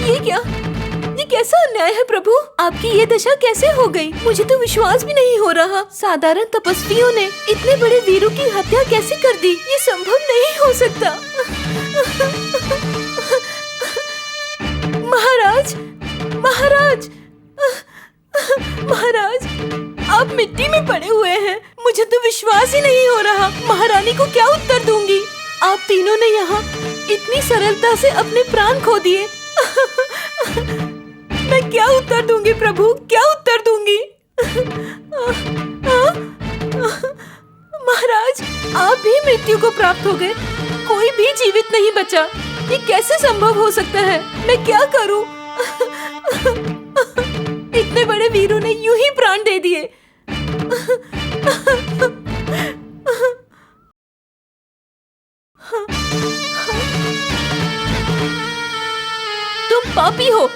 ये क्या? ये कैसा अन्याय है प्रभु? आपकी ये दशा कैसे हो गई? मुझे तो विश्वास भी नहीं हो रहा। साधारण तपस्वियों ने इतने बड़े वीरों की हत्या कैसे कर दी? ये संभव नहीं हो सकता। महाराज, महाराज, महाराज, आप मिट्टी में पड़े हुए हैं। मुझे तो विश्वास ही नहीं हो रहा। महारानी को क्या उत्तर दूंगी? आप तीनों ने यहाँ इतनी सरलता से अपने प्राण खो दिए। मैं क्या उत्तर दूंगी प्रभु? क्या उत्तर दूंगी? महाराज, आप भी मृत्यु को प्राप्त हो गए। कोई भी जीवित नहीं बचा। ये कैसे संभव हो सकता है? मैं क्या करूं? इतने बड़े वीरों ने यूं ही प्राण दे दिए। तुम पापी हो।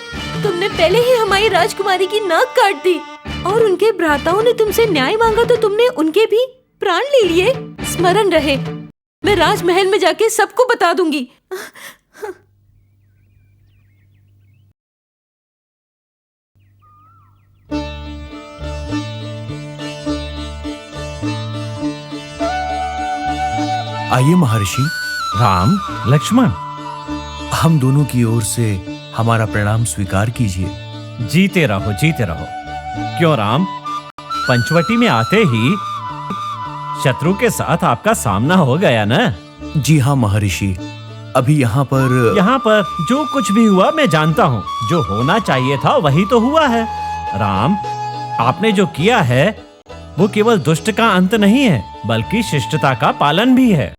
तुमने पहले ही हमारी राजकुमारी की नाक काट दी और उनके भ्राताओं ने तुमसे न्याय मांगा तो तुमने उनके भी प्राण ले लिए। स्मरण रहे, मैं राजमहल में जाके सबको बता दूंगी। आइए महर्षि। राम, लक्ष्मण, हम दोनों की ओर से हमारा प्रणाम स्वीकार कीजिए। जीते रहो, जीते रहो। क्यों राम, पंचवटी में आते ही शत्रु के साथ आपका सामना हो गया ना? जी हाँ महर्षि, अभी यहाँ पर जो कुछ भी हुआ मैं जानता हूँ। जो होना चाहिए था वही तो हुआ है। राम, आपने जो किया है वो केवल दुष्ट का अंत नहीं है, बल्कि शिष्टता का पालन भी है।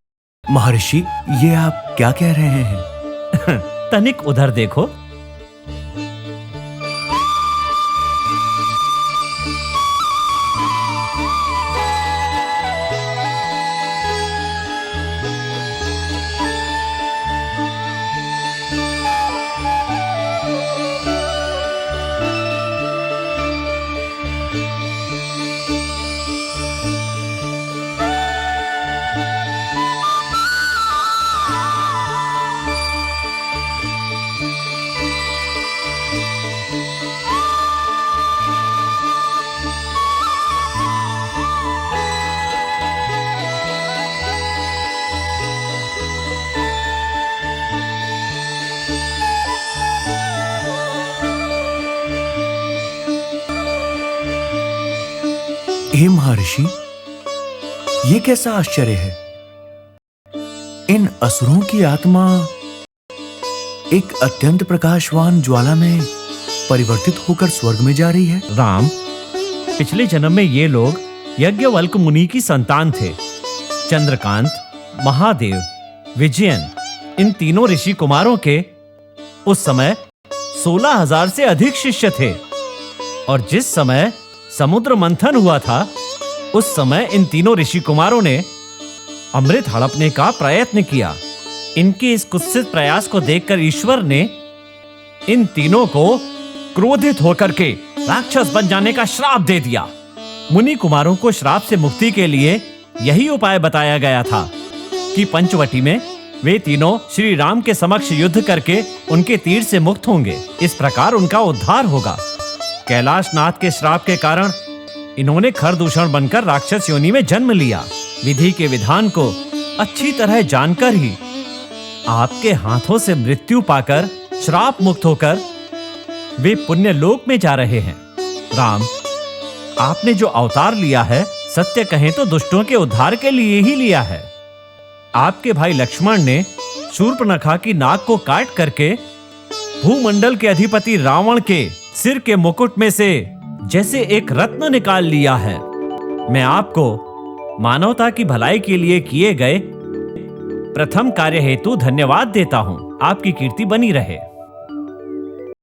महर्षि, ये आप क्या कह रहे हैं? तनिक उधर देखो। हे महर्षि, ये कैसा आश्चर्य है? इन असुरों की आत्मा एक अत्यंत प्रकाशवान ज्वाला में परिवर्तित होकर स्वर्ग में जा रही है। राम, पिछले जन्म में ये लोग यज्ञवल्क मुनि की संतान थे। चंद्रकांत, महादेव, विजयन, इन तीनों ऋषि कुमारों के उस समय 16,000 से अधिक शिष्य थे। और जिस समय समुद्र मंथन हुआ था, उस समय इन तीनों ऋषि कुमारों ने अमृत हड़पने का प्रयत्न किया। इनके इस कुत्सित प्रयास को देखकर ईश्वर ने इन तीनों को क्रोधित होकर के राक्षस बन जाने का श्राप दे दिया। मुनि कुमारों को श्राप से मुक्ति के लिए यही उपाय बताया गया था कि पंचवटी में वे तीनों श्री राम के समक्ष युद्ध करके उनके तीर से मुक्त होंगे। इस प्रकार उनका उद्धार होगा। कैलाशनाथ के श्राप के कारण इन्होंने खरदूषण बनकर राक्षस योनि में जन्म लिया। विधि के विधान को अच्छी तरह जानकर ही आपके हाथों से मृत्यु पाकर श्राप मुक्त होकर वे पुण्य लोक में जा रहे हैं। राम, आपने जो अवतार लिया है, सत्य कहें तो दुष्टों के उद्धार के लिए ही लिया है। आपके भाई लक्ष्मण ने शूर्पणखा की नाक को काट करके भूमंडल के अधिपति रावण के सिर के मुकुट में से जैसे एक रत्न निकाल लिया है। मैं आपको मानवता की भलाई के लिए किए गए प्रथम कार्य हेतु धन्यवाद देता हूं। आपकी कीर्ति बनी रहे।